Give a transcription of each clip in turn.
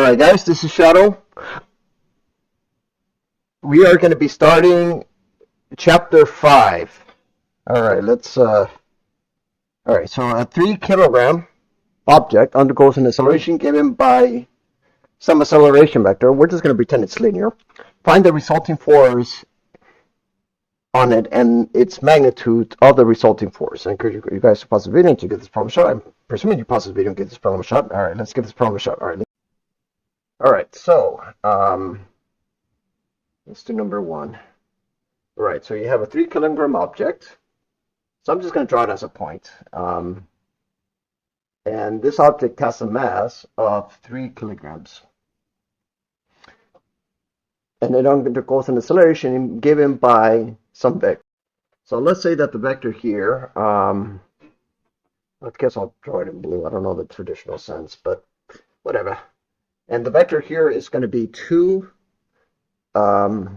Alright guys, this is Shadow. We are going to be starting chapter 5. Alright, alright, so a 3 kilogram object undergoes an acceleration given by some acceleration vector. We're just going to pretend it's linear. Find the resulting force on it and its magnitude of the resulting force. I encourage you guys to pause the video to get this problem shot. I'm presuming you pause the video and get this problem shot. Alright, let's get this problem shot. Alright, so let's do number 1. Right, so you have a 3 kilogram object. So I'm just going to draw it as a point. And this object has a mass of 3 kilograms. And it undergoes an acceleration given by some vector. So let's say that the vector here, I guess I'll draw it in blue. I don't know the traditional sense, but whatever. And the vector here is going to be 2 and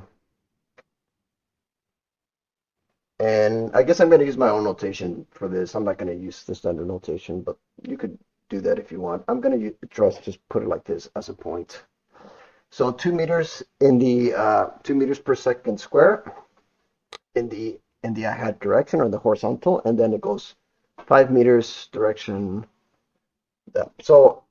I guess I'm going to use my own notation for this. I'm not going to use the standard notation, but you could do that if you want. I'm going to just put it like this as a point. So 2 meters in the 2 meters per second square in the ahead direction or the horizontal, and then it goes 5 meters direction. So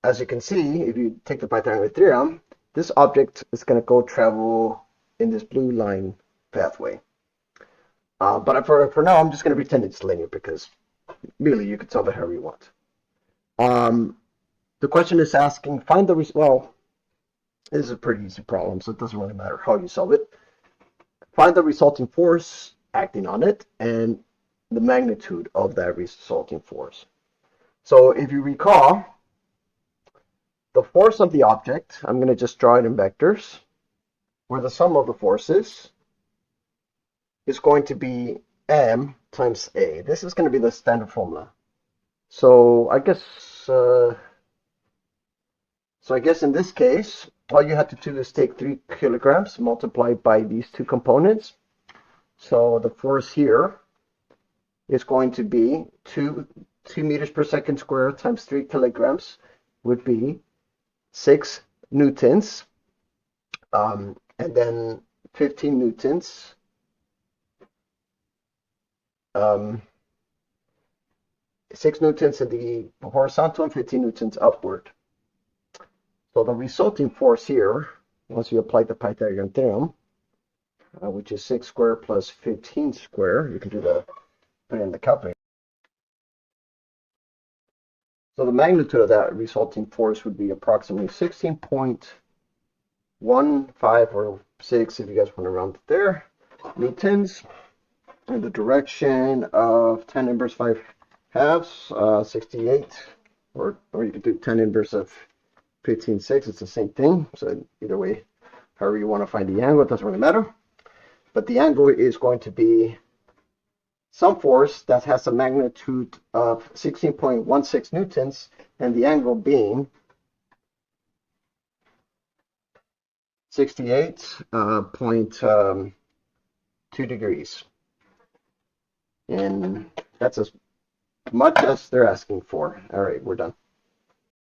as you can see, if you take the Pythagorean theorem, this object is going to go travel in this blue line pathway. But for now, I'm just going to pretend it's linear because really you could solve it however you want. The question is asking, find the, well, this is a pretty easy problem, so it doesn't really matter how you solve it. Find the resulting force acting on it and the magnitude of that resulting force. So if you recall, the force of the object, I'm going to just draw it in vectors, where the sum of the forces is going to be m times a. This is going to be the standard formula. So I guess in this case, all you have to do is take 3 kilograms multiplied by these 2 components. So the force here is going to be 2 meters per second squared times 3 kilograms would be 6 newtons, and then 15 newtons. 6 newtons in the horizontal and 15 newtons upward. So the resulting force here, once you apply the Pythagorean theorem, which is 6 squared plus 15 squared, you can put it in the calculator. So the magnitude of that resulting force would be approximately 16.15 or 6, if you guys want to round it there, newtons. In the direction of 10 inverse 5 halves, 68, or you could do 10 inverse of 15/6. It's the same thing. So either way, however you want to find the angle, it doesn't really matter. But the angle is going to be some force that has a magnitude of 16.16 newtons, and the angle being 68.2 degrees. And that's as much as they're asking for. All right, we're done.